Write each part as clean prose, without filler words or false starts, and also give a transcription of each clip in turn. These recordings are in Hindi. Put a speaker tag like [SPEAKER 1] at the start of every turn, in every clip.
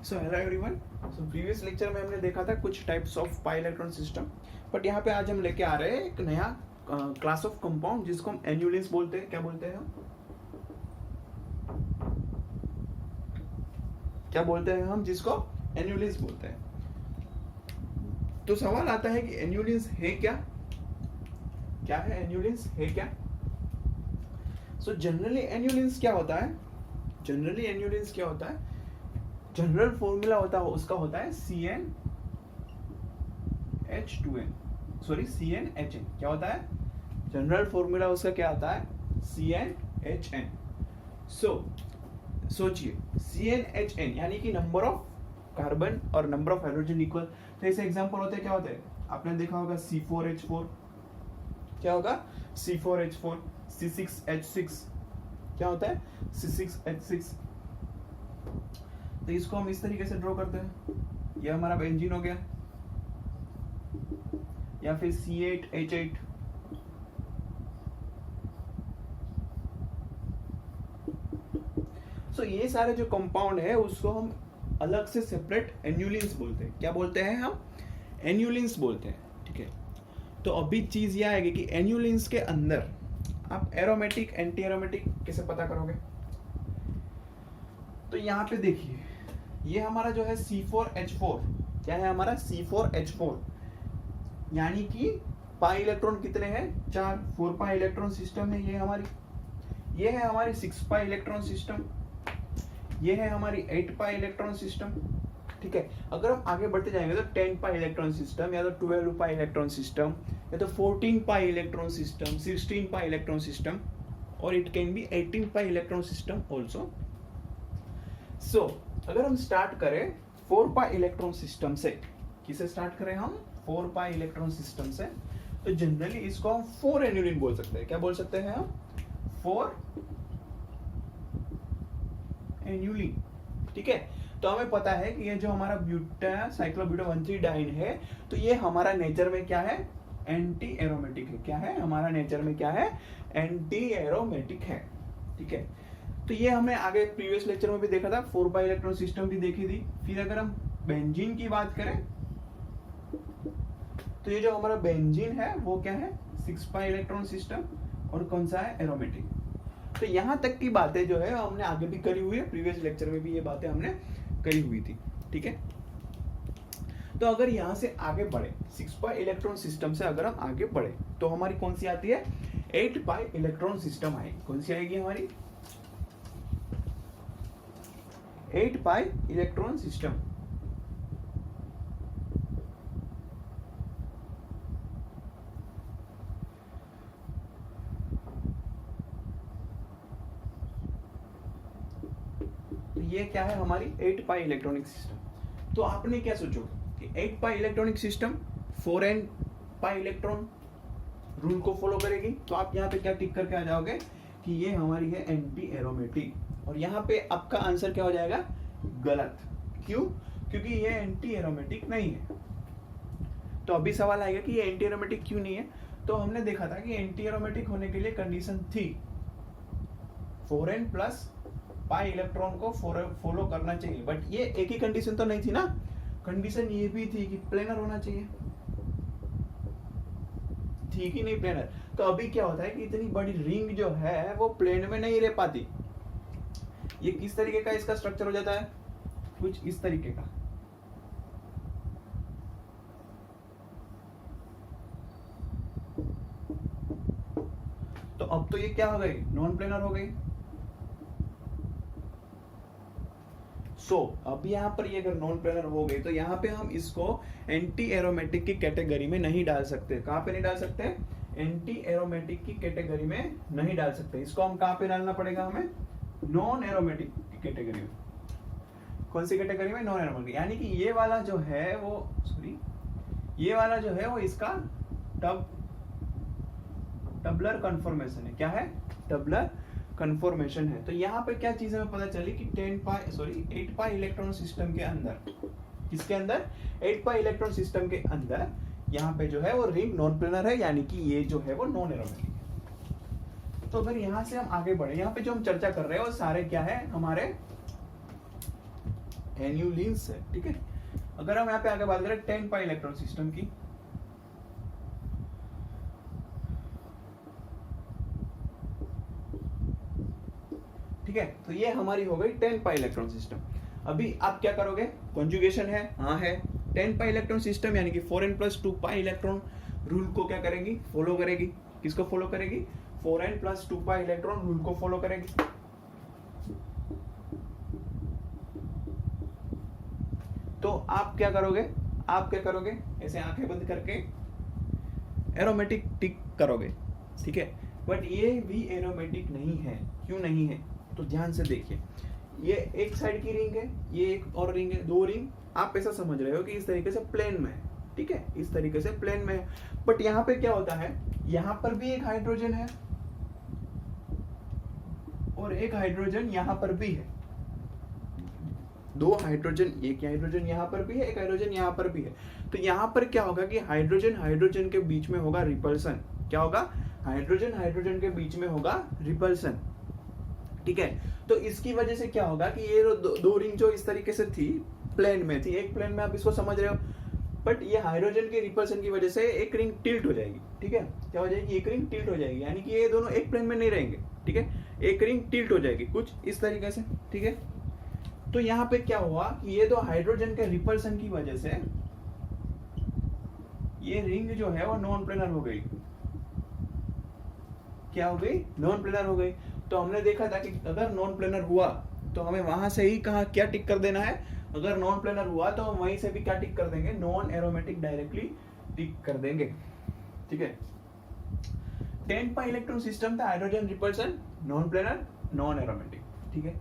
[SPEAKER 1] So hello everyone. So previous lecture में हमने देखा था कुछ types of pi electron system, but यहाँ पे आज हम लेके आ रहे हैं एक नया क्लास ऑफ कंपाउंड जिसको हम एन्युलिन्स बोलते हैं। क्या बोलते हैं हम? क्या बोलते हैं हम जिसको एन्युलिन्स बोलते हैं? तो सवाल आता है कि एन्युलिन्स है क्या? क्या है एन्युलिन्स? है क्या? सो जनरली एन्युलिन्स क्या होता है? जनरली एन्युलिन्स क्या होता है? जनरल फॉर्मूला होता है उसका होता है CnH2n, सॉरी CnHn। क्या होता है जनरल फॉर्मूला उसका? क्या आता है? CnHn। सोचिए CnHn यानी कि नंबर ऑफ कार्बन और नंबर ऑफ हाइड्रोजन इक्वल। तो ऐसे एग्जांपल होते हैं, क्या होते हैं? आपने देखा होगा C4H4। क्या होगा? C4H4। C6H6 क्या होता है? C6H6। तो इसको हम इस तरीके से ड्रॉ करते हैं। यह हमारा बेंजीन हो गया, या फिर C8H8। सो ये सारे जो कंपाउंड है उसको हम अलग से सेपरेट एन्युलिन्स बोलते हैं। क्या बोलते हैं हम? एन्युलिन्स बोलते हैं। ठीक है, तो अभी चीज यह आएगी कि एन्युलिन्स के अंदर आप एरोमेटिक एंटी एरोमेटिक कैसे पता करोगे? तो यहाँ पे देखिए, ये हमारा जो है C4H4। क्या है हमारा? C4H4 यानी कि पाई इलेक्ट्रॉन कितने हैं? 4। 4 पाई इलेक्ट्रॉन सिस्टम है ये है हमारी 6 पाई इलेक्ट्रॉन सिस्टम, ये है हमारी 8 पाई इलेक्ट्रॉन सिस्टम। ठीक है, अगर हम आगे बढ़ते जाएंगे तो 10 पाई इलेक्ट्रॉन सिस्टम, या तो 12 पाई इलेक्ट्रॉन सिस्टम, या तो 14 pi electron system, 16 pi electron system, और it can be 18 pi electron system also. So अगर हम स्टार्ट करें 4 पाई इलेक्ट्रॉन सिस्टम से, किसे स्टार्ट करें हम? 4 पाई इलेक्ट्रॉन सिस्टम से, तो जनरली इसको हम 4 एन्युलिन बोल सकते हैं। क्या बोल सकते हैं हम? 4 एन्युलिन। ठीक है, तो हमें पता है कि ये जो हमारा ब्यूटा साइक्लोब्यूटा 1,3 डाइन है, तो ये हमारा नेचर में क्या है? एंटी एरोमेटिक है। क्या है हमारा नेचर में? क्या है? एंटी एरोमेटिक है। ठीक है, तो ये हमने आगे प्रीवियस लेक्चर में भी देखा था, 4 पाई इलेक्ट्रॉन सिस्टम भी देखी थी। फिर अगर हम बेंजीन की बात करें तो ये जो हमारा बेंजीन है वो क्या है? 6 पाई इलेक्ट्रॉन सिस्टम, और कौन सा है? एरोमेटिक। तो यहां तक की बातें जो है हमने आगे भी करी हुई है, प्रीवियस लेक्चर में भी ये बातें हमने करी हुई थी। ठीक है, तो अगर यहां से आगे बढ़े 6 पाई इलेक्ट्रॉन सिस्टम से अगर हम आगे बढ़े तो हमारी कौन सी आती है? 8 पाई इलेक्ट्रॉन सिस्टम आएगी। कौन सी आएगी हमारी? 8 पाई इलेक्ट्रॉन सिस्टम। तो ये क्या है हमारी? 8 पाई इलेक्ट्रॉनिक सिस्टम। तो आपने क्या सोचो कि 8 pi electronic system 4n pi electron rule को फॉलो करेगी, तो आप यहाँ पे क्या टिक करके आ जाओगे कि ये हमारी है एंटी एरोमेटिक, और यहाँ पे आपका आंसर क्या हो जाएगा? गलत। क्यों? क्योंकि ये एंटी एरोमेटिक नहीं है। तो अभी सवाल आएगा कि ये एंटी एरोमेटिक क्यों नहीं है? तो हमने देखा था कि एंटी एरोमेटिक होने के लिए कंडीशन थी 4n प्लस पाई इलेक्ट्रॉन को फॉलो करना चाहिए, बट ये एक ही कंडीशन तो नहीं थी ना। कंडीशन ये भी थी कि प्लेनर होना चाहिए, ठीक ही नहीं प्लेनर। तो अभी क्या होता है कि इतनी बड़ी रिंग जो है वो प्लेन में नहीं रह पाती। ये किस तरीके का इसका स्ट्रक्चर हो जाता है? कुछ इस तरीके का। तो अब तो ये क्या हो गई? नॉन प्लेनर हो गई। अब यहाँ पर ये अगर नॉन प्लेनर हो गई तो यहाँ पे हम इसको एंटी एरोमेटिक की कैटेगरी में नहीं डाल सकते। कहाँ पे नहीं डाल सकते? एंटी एरोमेटिक की कैटेगरी में नहीं डाल सकते। इसको हम कहाँ पे डालना पड़ेगा? हमें नॉन एरोमेटिक की कैटेगरी में। कौन सी कैटेगरी में? Non aromatic. यानी कि ये वाला जो है वो, सॉरी, ये वाला जो है वो इसका टबलर कन्फर्मेशन है। क्या है? टबलर कन्फर्मेशन है। तो यहाँ पे क्या चीज हमें पता चली कि 8 पाई इलेक्ट्रॉन सिस्टम के अंदर, किसके अंदर? 8 पाई इलेक्ट्रॉन सिस्टम के अंदर यहाँ पे जो है वो रिंग नॉन प्लेनर है, यानी कि ये जो है वो नॉन एरोमेटिक है। तो अगर यहाँ से हम आगे बढ़े, यहाँ पे जो हम चर्चा कर रहे हैं वो सारे क्या है? हमारे एन्यूलिन्स है, ठीक है। अगर हम यहाँ पे आगे बात करें 10 पाई इलेक्ट्रॉन सिस्टम की, ठीक है, तो ये हमारी हो गई 10 पाई इलेक्ट्रॉन सिस्टम। अभी आप क्या करोगे, कॉन्जुगेशन है, हाँ है, 10 पाई इलेक्ट्रॉन सिस्टम यानी कि 4n+2 पाई इलेक्ट्रॉन रूल को क्या करेगी, फॉलो करेगी। किसको फॉलो करेगी, 4n+2 पाई इलेक्ट्रॉन रूल को फॉलो करेगी। तो आप क्या करोगे, ऐसे आंखें बंद करके एरोमेटिक टिक करोगे, ठीक है। बट ये भी एरोमेटिक नहीं है। क्यों नहीं है, तो ध्यान से देखिए, ये एक साइड की रिंग है, ये एक और रिंग है, दो रिंग आप ऐसा समझ रहे हो कि इस तरीके से प्लेन में है, ठीक है, इस तरीके से प्लेन में है। बट यहाँ पे क्या होता है, यहाँ पर भी एक हाइड्रोजन है और एक हाइड्रोजन यहाँ पर भी है, दो हाइड्रोजन, एक हाइड्रोजन यहाँ पर भी है, एक हाइड्रोजन यहाँ पर भी है। तो यहाँ पर क्या होगा कि हाइड्रोजन हाइड्रोजन के बीच में होगा रिपल्सन। क्या होगा, हाइड्रोजन हाइड्रोजन के बीच में होगा रिपल्सन, ठीक है। तो इसकी वजह से क्या होगा कि ये दो रिंग जो इस तरीके से थी, प्लेन में थी, एक प्लेन में आप इसको समझ रहे हो, बट ये हाइड्रोजन के रिपल्सन की वजह से एक रिंग टिल्ट हो जाएगी, ठीक है। क्या हो जाएगी, एक रिंग टिल्ट हो जाएगी, यानी कि ये दोनों एक प्लेन में नहीं रहेंगे, ठीक है, एक रिंग टिल्ट हो जाएगी कुछ इस तरीके से, ठीक है। तो यहाँ पे क्या हुआ कि ये दो हाइड्रोजन के रिपल्सन की वजह से ये रिंग जो है वो नॉन प्लेनर हो गई। क्या हो गई, नॉन प्लेनर हो गई। तो हमने देखा था कि अगर नॉन प्लेनर हुआ तो हमें वहां से ही कहा क्या टिक कर देना है, अगर नॉन प्लेनर हुआ तो हम वहीं से भी क्या टिक कर देंगे, नॉन एरोमेटिक डायरेक्टली टिक कर देंगे, ठीक है। 10 पाई इलेक्ट्रॉन सिस्टम था, hydrogen repulsion, non planar, non aromatic, ठीक है।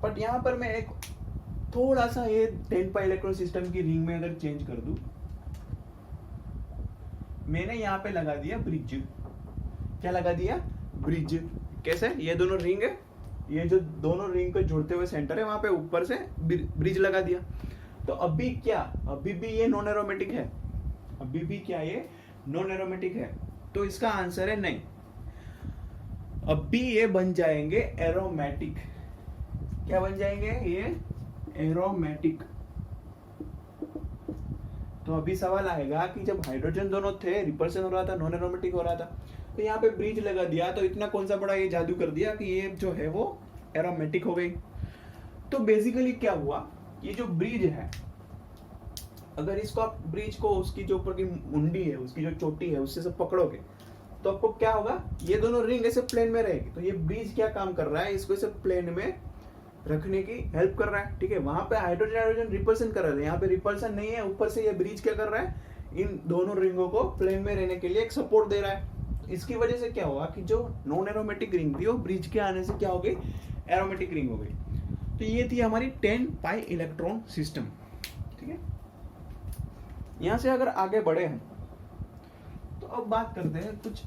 [SPEAKER 1] बट यहाँ पर मैं एक थोड़ा सा ये 10 पाई इलेक्ट्रॉन सिस्टम की रिंग में अगर चेंज कर दूं, मैंने यहाँ पे लगा दिया ब्रिज। क्या लगा दिया, ब्रिज। कैसे, ये दोनों रिंग है, ये जो दोनों रिंग को जोड़ते हुए सेंटर है, वहां पे ऊपर से ब्रिज लगा दिया। तो अभी क्या, अभी भी ये नॉन एरोमेटिक है, अभी भी क्या ये नॉन एरोमेटिक है। तो इसका आंसर है नहीं, अभी ये बन जाएंगे एरोमेटिक। क्या बन जाएंगे, ये एरोमेटिक। तो अभी सवाल आएगा कि जब हाइड्रोजन दोनों थे, रिपल्सन हो रहा था, नॉन एरोमेटिक हो रहा था, तो यहाँ पे ब्रिज लगा दिया, तो इतना कौन सा बड़ा ये जादू कर दिया कि ये जो है वो एरोमेटिक हो गई। तो बेसिकली क्या हुआ, ये जो ब्रिज है, अगर इसको आप ब्रिज को उसकी जो ऊपर की मुंडी है, उसकी जो चोटी है, उससे सब पकड़ोगे तो आपको क्या होगा, ये दोनों रिंग ऐसे प्लेन में रहेगी। तो ये ब्रिज क्या काम कर रहा है, इसको ऐसे प्लेन में रखने की हेल्प कर रहा है, ठीक है। वहां पे हाइड्रोजन हाइड्रोजन रिपल्सन कर रहे हैं, यहाँ पे रिपल्सन नहीं है, ऊपर से ये ब्रिज क्या कर रहा है, इन दोनों रिंगों को प्लेन में रहने के लिए एक सपोर्ट दे रहा है। इसकी वजह से क्या हुआ कि जो नॉन एरोमेटिक रिंग थी वो ब्रिज के आने से क्या हो गई, एरोमेटिक रिंग हो गई। तो ये थी हमारी 10 पाई इलेक्ट्रॉन सिस्टम, ठीक है। यहां से अगर आगे बढ़े हम तो अब बात करते हैं कुछ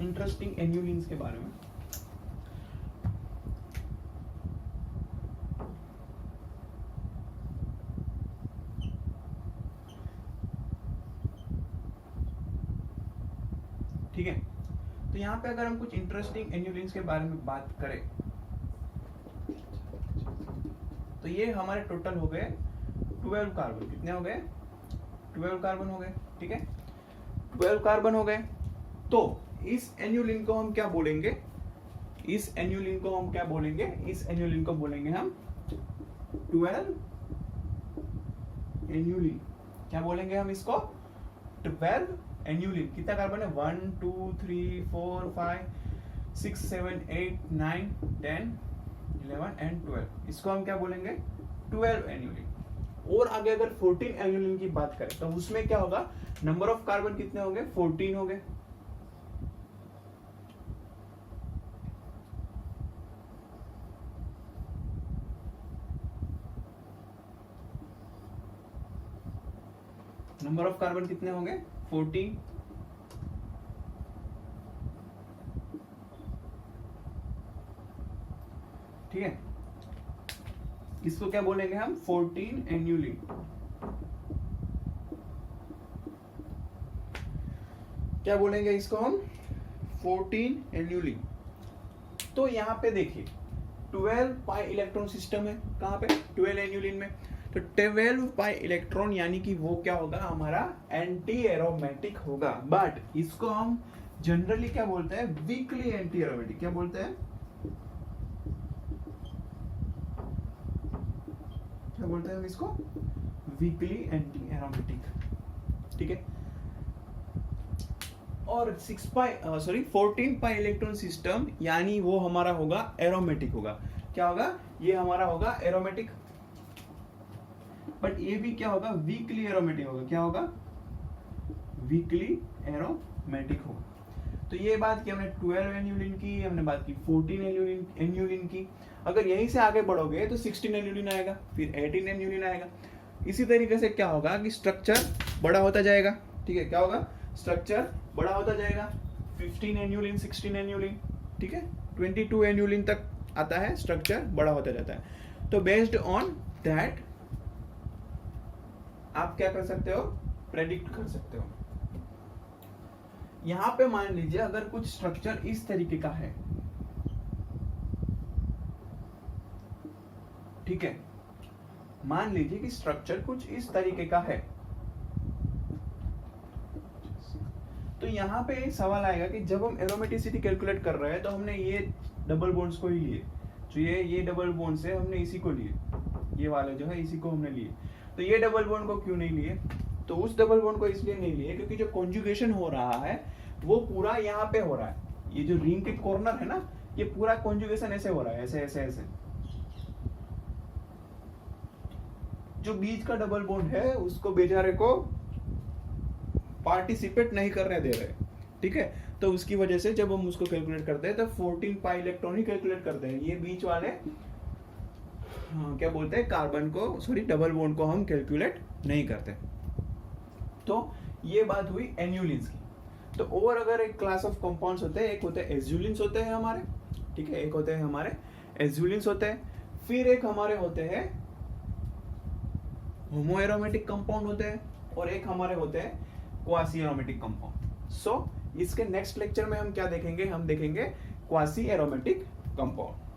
[SPEAKER 1] इंटरेस्टिंग एन्यूलिन्स के बारे में। ठीक है, तो यहाँ पे अगर हम कुछ इंटरेस्टिंग एन्यूलिन्स के बारे में बात करें तो ये हमारे टोटल हो गए 12 कार्बन। कितने हो गए, 12 कार्बन हो गए, ठीक है, 12 कार्बन हो गए। तो इस एन्यूलिन को हम क्या बोलेंगे, इस एन्यूलिन को हम क्या बोलेंगे, इस एन्यूलिन को बोलेंगे हम 12 एन्यूलिन। क्या बोलेंगे हम इसको, 12 एन्यूलिन। कितना कार्बन है, 1 2 3 4 5 6 7 8 9 10 11 एंड 12। इसको हम क्या बोलेंगे, 12 एन्यूलिन। और आगे अगर 14 एन्यूलिन की बात करें तो उसमें क्या होगा, नंबर ऑफ कार्बन कितने होंगे, 14 हो गए। नंबर ऑफ कार्बन कितने होंगे, 14। ठीक है, इसको क्या बोलेंगे हम, 14 एन्यूलिन। क्या बोलेंगे इसको हम, 14 एन्यूलिन। तो यहां पे देखिए, 12 पाई इलेक्ट्रॉन सिस्टम है, कहाँ पे 12 एन्यूलिन में। तो 12 पाई इलेक्ट्रॉन यानी कि वो क्या होगा हमारा एंटी एरोमेटिक होगा, बट इसको हम जनरली क्या बोलते हैं, वीकली एंटी एरोमेटिक। क्या बोलते हैं, क्या बोलते हैं हम इसको, वीकली एंटी एरोमेटिक, ठीक है। और 14 पाई इलेक्ट्रॉन सिस्टम यानी वो हमारा होगा एरोमेटिक होगा। क्या होगा, ये हमारा होगा एरोमेटिक, बट ये भी क्या होगा, वीकली एरोमेटिक होगा। क्या होगा, वीकली एरोमेटिक होगा। तो ये बात की हमने 12 एन्यूलिन की, हमने बात की 14 एन्यूलिन की। अगर यहीं से आगे बढ़ोगे तो 16 एन्यूलिन आएगा, फिर 18 एन्यूलिन आएगा। इसी तरीके से क्या होगा कि स्ट्रक्चर बड़ा होता जाएगा, ठीक है। क्या होगा, स्ट्रक्चर बड़ा होता जाएगा, 15 एन्यूलिन, 16 एन्यूलिन, ठीक है, 22 एन्यूलिन तक आता है, स्ट्रक्चर बड़ा होता जाता है। तो बेस्ड ऑन दैट आप क्या कर सकते हो, प्रेडिक्ट कर सकते हो। यहां पे मान लीजिए अगर कुछ स्ट्रक्चर इस तरीके का है, ठीक है, मान लीजिए कि स्ट्रक्चर कुछ इस तरीके का है, तो यहाँ पे एक सवाल आएगा कि जब हम एरोमेटिसिटी कैलकुलेट कर रहे हैं तो हमने ये डबल बॉन्ड्स को ही लिए, जो ये डबल बॉन्ड्स है हमने इसी को लिए, ये वाले जो है इसी को हमने लिए। तो ये डबल बॉन्ड को क्यों नहीं लिए, तो उस डबल बॉन्ड को इसलिए नहीं लिए क्योंकि जो कॉन्जुगेशन हो रहा है वो पूरा यहाँ पे हो रहा है। ये जो रिंग के कॉर्नर है ना, ये पूरा कॉन्जुगेशन ऐसे हो रहा है, ऐसे ऐसे ऐसे। जो बीच का डबल बॉन्ड है उसको बेचारे को पार्टिसिपेट नहीं करने दे रहे, ठीक है। तो उसकी वजह से जब हम उसको कैलकुलेट करते हैं तो 14 पाई इलेक्ट्रॉन ही कैलकुलेट करते हैं। ये बीच वाले क्या बोलते हैं, कार्बन को, सॉरी डबल बॉन्ड को हम कैलकुलेट नहीं करते। तो ये बात हुई एन्यूलिन्स की। तो और अगर एक क्लास ऑफ कंपाउंड्स होते हैं, एक होते हैं एज्यूलिन्स होते हैं हमारे, ठीक है, एक होते हैं हमारे एज्यूलिन्स होते हैं, फिर एक हमारे होते हैं होमो एरोमेटिक कंपाउंड होते हैं, और एक हमारे होते हैं क्वासी एरोमेटिक कंपाउंड। सो इसके नेक्स्ट लेक्चर में हम क्या देखेंगे, हम देखेंगे क्वासी एरोमेटिक कंपाउंड।